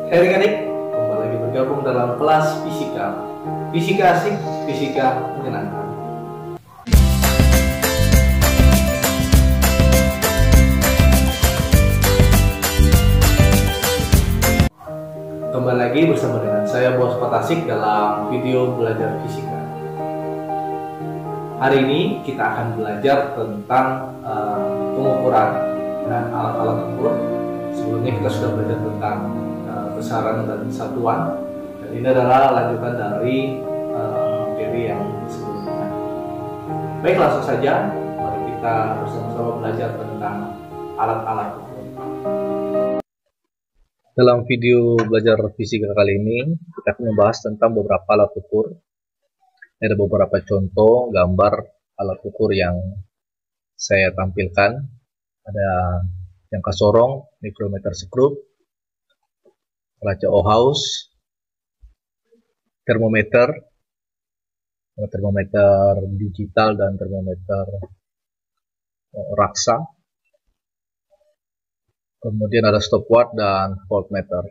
Adik-adik, kembali lagi bergabung dalam kelas fisika. Fisika asik, fisika menyenangkan. Kembali lagi bersama dengan saya Bos Patasik dalam video belajar fisika. Hari ini kita akan belajar tentang pengukuran dan alat-alat ukur. Sebelumnya kita sudah belajar tentang besaran dan satuan, dan ini adalah lanjutan dari materi yang sebelumnya. Baik, langsung saja mari kita bersama-sama belajar tentang alat-alat ukur. Dalam video belajar fisika kali ini kita akan membahas tentang beberapa alat ukur. Ada beberapa contoh gambar alat ukur yang saya tampilkan. Ada jangka sorong, mikrometer skrup, kaca Ohaus, termometer digital dan termometer raksa. Kemudian ada stopwatch dan voltmeter.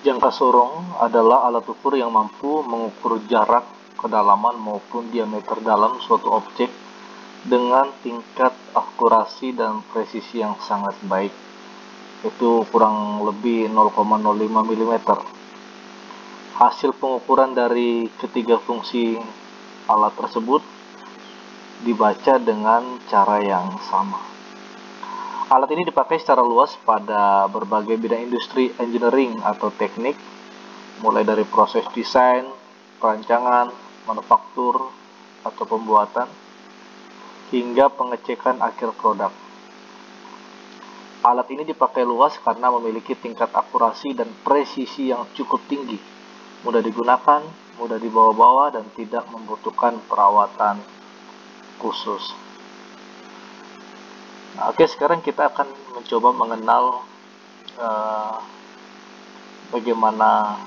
Jangka sorong adalah alat ukur yang mampu mengukur jarak, kedalaman maupun diameter dalam suatu objek dengan tingkat akurasi dan presisi yang sangat baik, itu kurang lebih 0,05 mm. Hasil pengukuran dari ketiga fungsi alat tersebut dibaca dengan cara yang sama. Alat ini dipakai secara luas pada berbagai bidang industri engineering atau teknik, mulai dari proses desain, perancangan, manufaktur, atau pembuatan, hingga pengecekan akhir produk. Alat ini dipakai luas karena memiliki tingkat akurasi dan presisi yang cukup tinggi, mudah digunakan, mudah dibawa-bawa, dan tidak membutuhkan perawatan khusus. Oke, sekarang kita akan mencoba mengenal bagaimana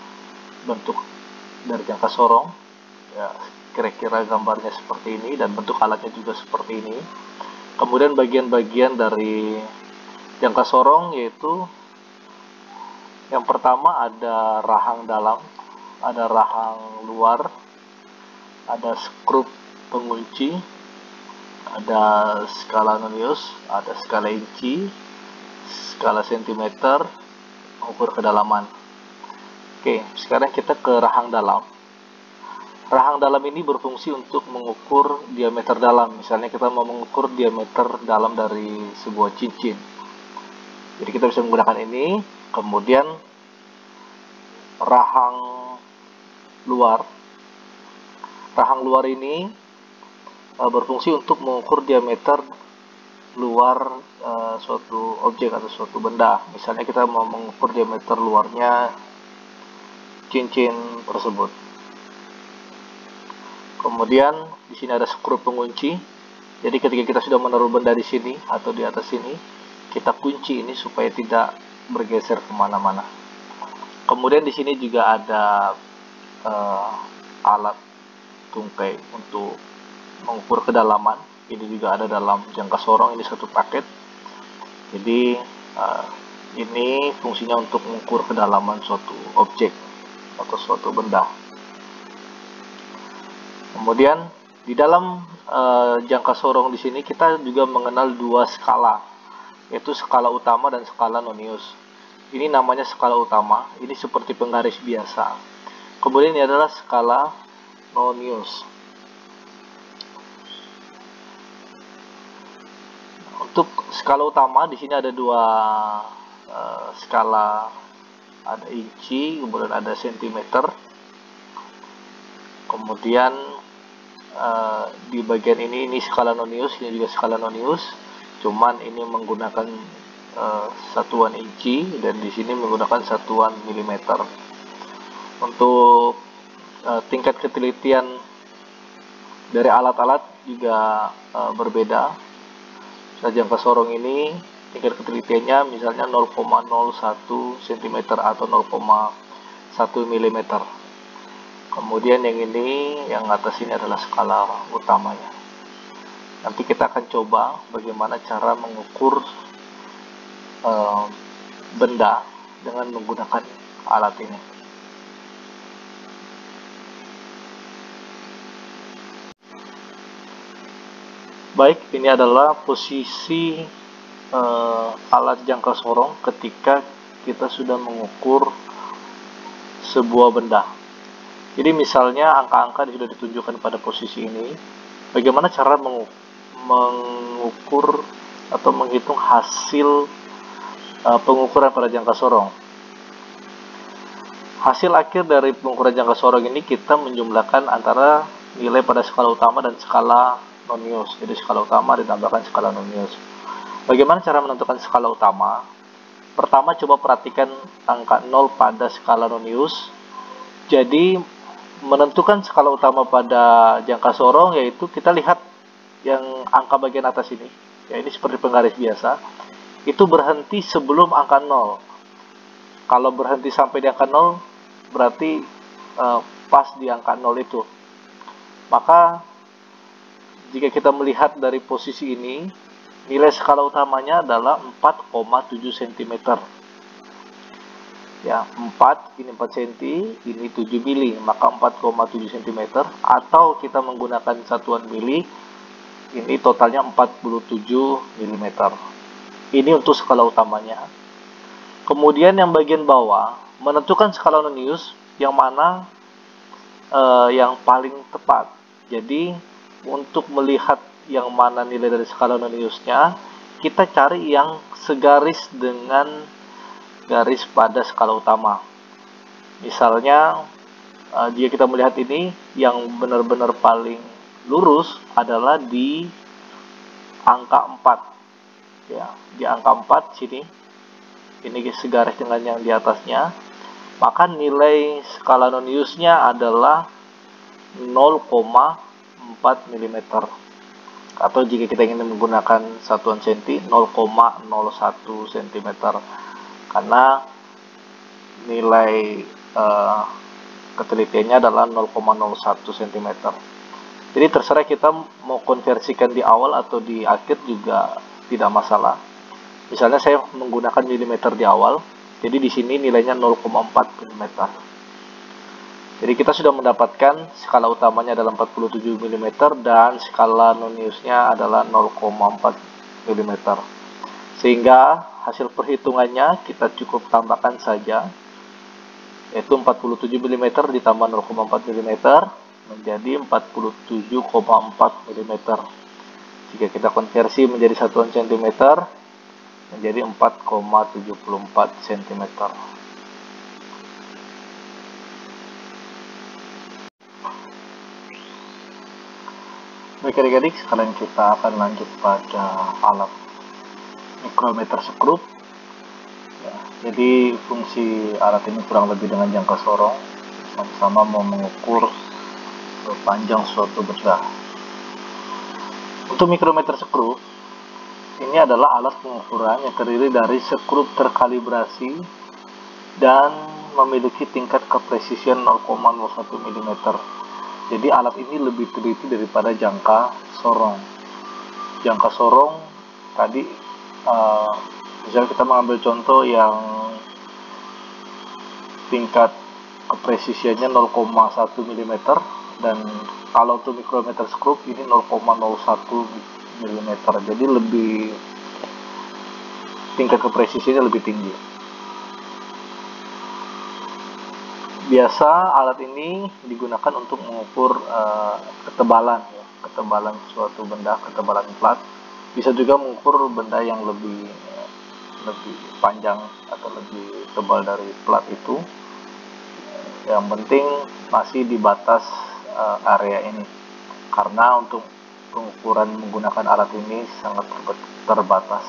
bentuk dari jangka sorong. Ya, kira-kira gambarnya seperti ini dan bentuk alatnya juga seperti ini. Kemudian bagian-bagian dari jangka sorong yaitu yang pertama ada rahang dalam, ada rahang luar, ada skrup pengunci, ada skala nonius, ada skala inci, skala sentimeter, mengukur kedalaman. Oke, sekarang kita ke rahang dalam. Rahang dalam ini berfungsi untuk mengukur diameter dalam. Misalnya kita mau mengukur diameter dalam dari sebuah cincin. Jadi kita bisa menggunakan ini. Kemudian rahang luar. Rahang luar ini berfungsi untuk mengukur diameter luar suatu objek atau suatu benda. Misalnya kita mau mengukur diameter luarnya cincin tersebut. Kemudian di sini ada skrup pengunci. Jadi ketika kita sudah menaruh benda di sini atau di atas sini, kita kunci ini supaya tidak bergeser kemana-mana. Kemudian di sini juga ada alat tungkai untuk mengukur kedalaman. Ini juga ada dalam jangka sorong, ini satu paket. Jadi ini fungsinya untuk mengukur kedalaman suatu objek atau suatu benda. Kemudian di dalam jangka sorong di sini kita juga mengenal dua skala, yaitu skala utama dan skala nonius. Ini namanya skala utama, ini seperti penggaris biasa. Kemudian ini adalah skala nonius. Untuk skala utama di sini ada dua skala, ada inci, kemudian ada sentimeter. Kemudian di bagian ini skala nonius, ini juga skala nonius. Cuman ini menggunakan satuan inci dan di sini menggunakan satuan milimeter. Untuk tingkat ketelitian dari alat-alat juga berbeda. Jangka sorong ini tingkat ketelitiannya misalnya 0,01 cm atau 0,1 mm. Kemudian yang ini, yang atas ini adalah skala utamanya. Nanti kita akan coba bagaimana cara mengukur benda dengan menggunakan alat ini. Baik, ini adalah posisi alat jangka sorong ketika kita sudah mengukur sebuah benda. Jadi misalnya angka-angka sudah ditunjukkan pada posisi ini. Bagaimana cara mengukur atau menghitung hasil pengukuran pada jangka sorong? Hasil akhir dari pengukuran jangka sorong ini kita menjumlahkan antara nilai pada skala utama dan skala nonius. Jadi skala utama ditambahkan skala nonius. Bagaimana cara menentukan skala utama? Pertama, coba perhatikan angka 0 pada skala nonius. Jadi menentukan skala utama pada jangka sorong yaitu kita lihat yang angka bagian atas ini. Ya, ini seperti penggaris biasa. Itu berhenti sebelum angka 0. Kalau berhenti sampai di angka 0 berarti pas di angka 0 itu. Maka jika kita melihat dari posisi ini, nilai skala utamanya adalah 4,7 cm. Ya, 4, ini 4 cm, ini 7 mili, maka 4,7 cm, atau kita menggunakan satuan mili, ini totalnya 47 mm. Ini untuk skala utamanya. Kemudian yang bagian bawah, menentukan skala nonius yang mana yang paling tepat. Jadi, untuk melihat yang mana nilai dari skala noniusnya, kita cari yang segaris dengan garis pada skala utama. Misalnya jika kita melihat ini, yang benar-benar paling lurus adalah di angka 4 ya, di angka 4 sini, ini segaris dengan yang di atasnya, maka nilai skala noniusnya adalah 0,4 mm, atau jika kita ingin menggunakan satuan cm, 0,01 cm, karena nilai ketelitiannya adalah 0,01 cm. Jadi terserah kita mau konversikan di awal atau di akhir juga tidak masalah. Misalnya saya menggunakan milimeter di awal, jadi di sini nilainya 0,4 mm. Jadi kita sudah mendapatkan skala utamanya adalah 47 mm dan skala noniusnya adalah 0,4 mm. Sehingga hasil perhitungannya kita cukup tambahkan saja, yaitu 47 mm ditambah 0,4 mm menjadi 47,4 mm. Jika kita konversi menjadi satuan cm, menjadi 4,74 cm. Baik adik-adik, sekarang kita akan lanjut pada alat mikrometer skrup. Ya, jadi fungsi alat ini kurang lebih dengan jangka sorong, sama-sama mau mengukur panjang suatu benda. Untuk mikrometer skrup, ini adalah alat pengukuran yang terdiri dari skrup terkalibrasi dan memiliki tingkat kepresisian 0,01 mm. Jadi alat ini lebih teliti daripada jangka sorong. Jangka sorong tadi, misalnya kita mengambil contoh yang tingkat kepresisiannya 0,1 mm, dan kalau untuk mikrometer skrup ini 0,01 mm. Jadi lebih tingkat kepresisiannya lebih tinggi. Biasa alat ini digunakan untuk mengukur ketebalan, ya, ketebalan suatu benda, ketebalan plat. Bisa juga mengukur benda yang lebih panjang atau lebih tebal dari plat itu. Yang penting masih di batas area ini, karena untuk pengukuran menggunakan alat ini sangat terbatas.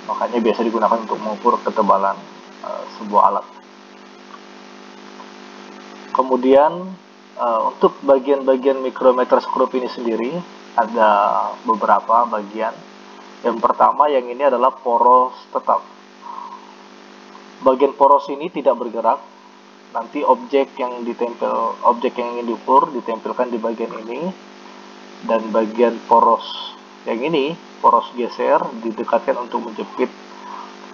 Makanya biasa digunakan untuk mengukur ketebalan sebuah alat. Kemudian untuk bagian-bagian mikrometer skrup ini sendiri ada beberapa bagian. Yang pertama, yang ini adalah poros tetap. Bagian poros ini tidak bergerak. Nanti objek yang ingin diukur ditempelkan di bagian ini. dan bagian poros yang ini, poros geser, didekatkan untuk menjepit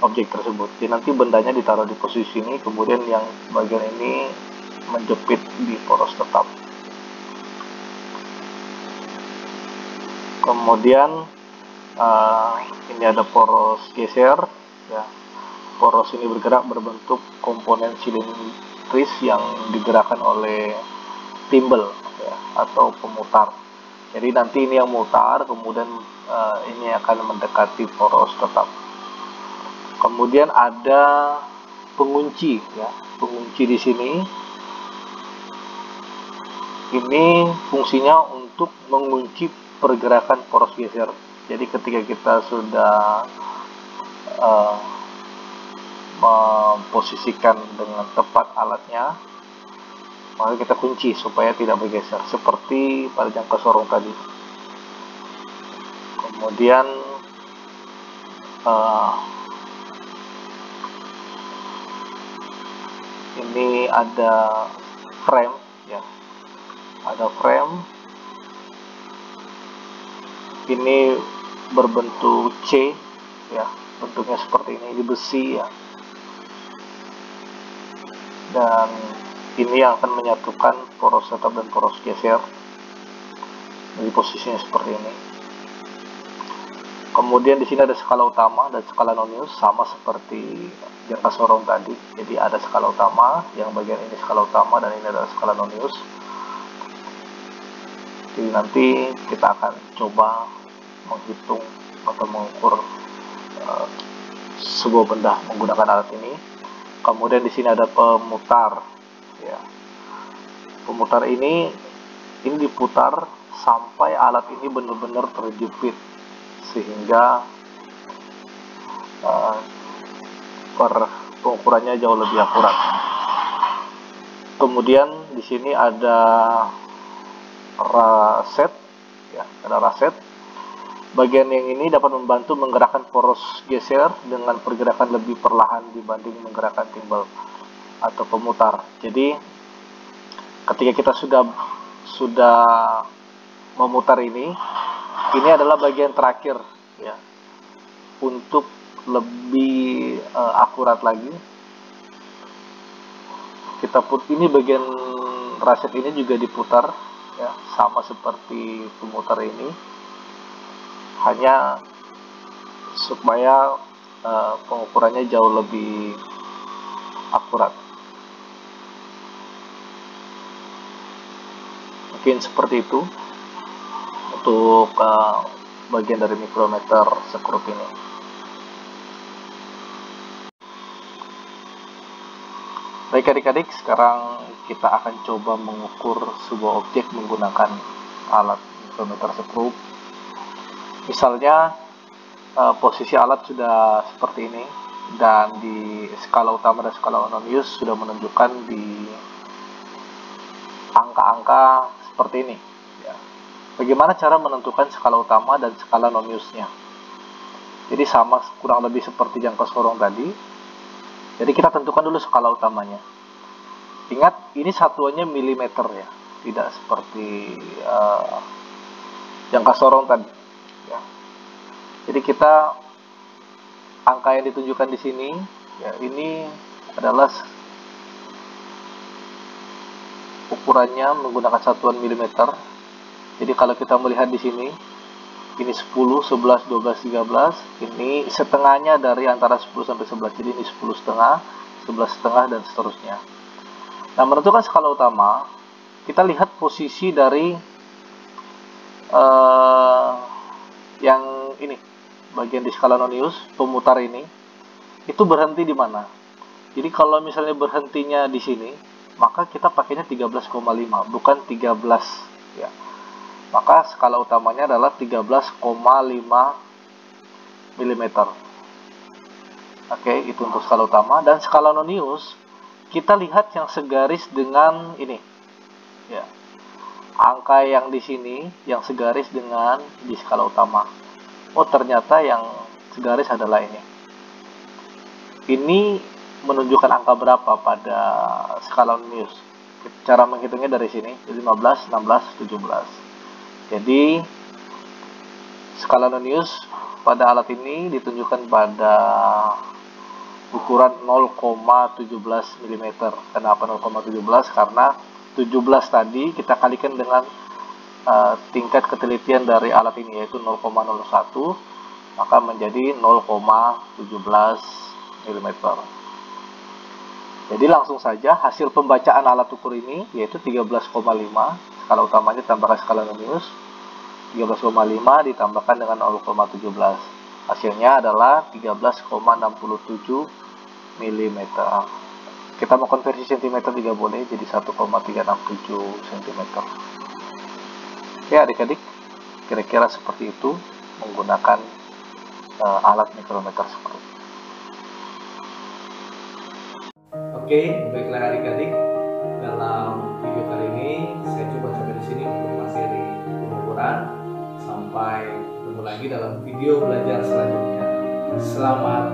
objek tersebut. Jadi nanti bendanya ditaruh di posisi ini, kemudian yang bagian ini menjepit di poros tetap. Kemudian ini ada poros geser, ya. Poros ini bergerak berbentuk komponen silindris yang digerakkan oleh timbel, ya, atau pemutar. Jadi nanti ini yang mutar, kemudian ini akan mendekati poros tetap. Kemudian ada pengunci, ya, pengunci di sini. Ini fungsinya untuk mengunci pergerakan poros geser. Jadi ketika kita sudah memposisikan dengan tepat alatnya, maka kita kunci supaya tidak bergeser, seperti pada jangka sorong tadi. Kemudian ini ada frame, ya, ada frame. Ini berbentuk C, ya, bentuknya seperti ini, di besi, ya. Dan ini yang akan menyatukan poros tetap dan poros geser. Jadi posisinya seperti ini. Kemudian di sini ada skala utama dan skala nonius, sama seperti jangka sorong tadi. Jadi ada skala utama, yang bagian ini skala utama, dan ini adalah skala nonius. Jadi nanti kita akan coba menghitung atau mengukur sebuah benda menggunakan alat ini. Kemudian di sini ada pemutar, ya. Pemutar ini diputar sampai alat ini benar-benar terjepit, sehingga pengukurannya jauh lebih akurat. Kemudian di sini ada raset, ya, ada raset. Bagian yang ini dapat membantu menggerakkan poros geser dengan pergerakan lebih perlahan dibanding menggerakkan timbal atau pemutar. Jadi ketika kita sudah memutar ini adalah bagian terakhir, ya, untuk lebih akurat lagi. Kita ini bagian raset ini juga diputar, ya, sama seperti pemutar ini, hanya supaya pengukurannya jauh lebih akurat. Mungkin seperti itu untuk bagian dari mikrometer sekrup ini. Baik adik-adik, sekarang kita akan coba mengukur sebuah objek menggunakan alat mikrometer sekrup. Misalnya posisi alat sudah seperti ini, dan di skala utama dan skala nonius sudah menunjukkan di angka-angka seperti ini, ya. Bagaimana cara menentukan skala utama dan skala noniusnya? Jadi sama kurang lebih seperti jangka sorong tadi. Jadi kita tentukan dulu skala utamanya. Ingat, ini satuannya milimeter, ya, tidak seperti jangka sorong tadi, ya. Jadi kita angka yang ditunjukkan di sini, ya, ini adalah ukurannya menggunakan satuan milimeter. Jadi kalau kita melihat di sini, ini 10, 11, 12, 13. Ini setengahnya dari antara 10 sampai 11. Jadi ini 10 setengah, 11 setengah, dan seterusnya. Nah, menentukan skala utama, kita lihat posisi dari yang ini, bagian di skala nonius, pemutar ini, itu berhenti di mana. Jadi kalau misalnya berhentinya di sini, maka kita pakainya 13,5, bukan 13, ya. Maka skala utamanya adalah 13,5 mm. Oke, itu untuk skala utama. Dan skala nonius, kita lihat yang segaris dengan ini, ya. Angka yang di sini yang segaris dengan di skala utama. Oh, ternyata yang segaris adalah ini. Ini menunjukkan angka berapa pada skala nonius. Cara menghitungnya dari sini, 15, 16, 17. Jadi skala Nonius pada alat ini ditunjukkan pada ukuran 0,17 mm. Kenapa 0,17? Karena 17 tadi kita kalikan dengan tingkat ketelitian dari alat ini, yaitu 0,01, maka menjadi 0,17 mm. Jadi langsung saja hasil pembacaan alat ukur ini yaitu 13,5, skala utamanya tambahkan skala Nonius, 13,5 ditambahkan dengan 0,17. Hasilnya adalah 13,67 mm. Kita mau konversi cm juga boleh, jadi 1,367 cm. Ya adik-adik, kira-kira seperti itu menggunakan alat mikrometer seperti itu. Oke, baiklah adik-adik, dalam video kali ini saya coba sampai di sini untuk materi pengukuran. Sampai ketemu lagi dalam video belajar selanjutnya. Selamat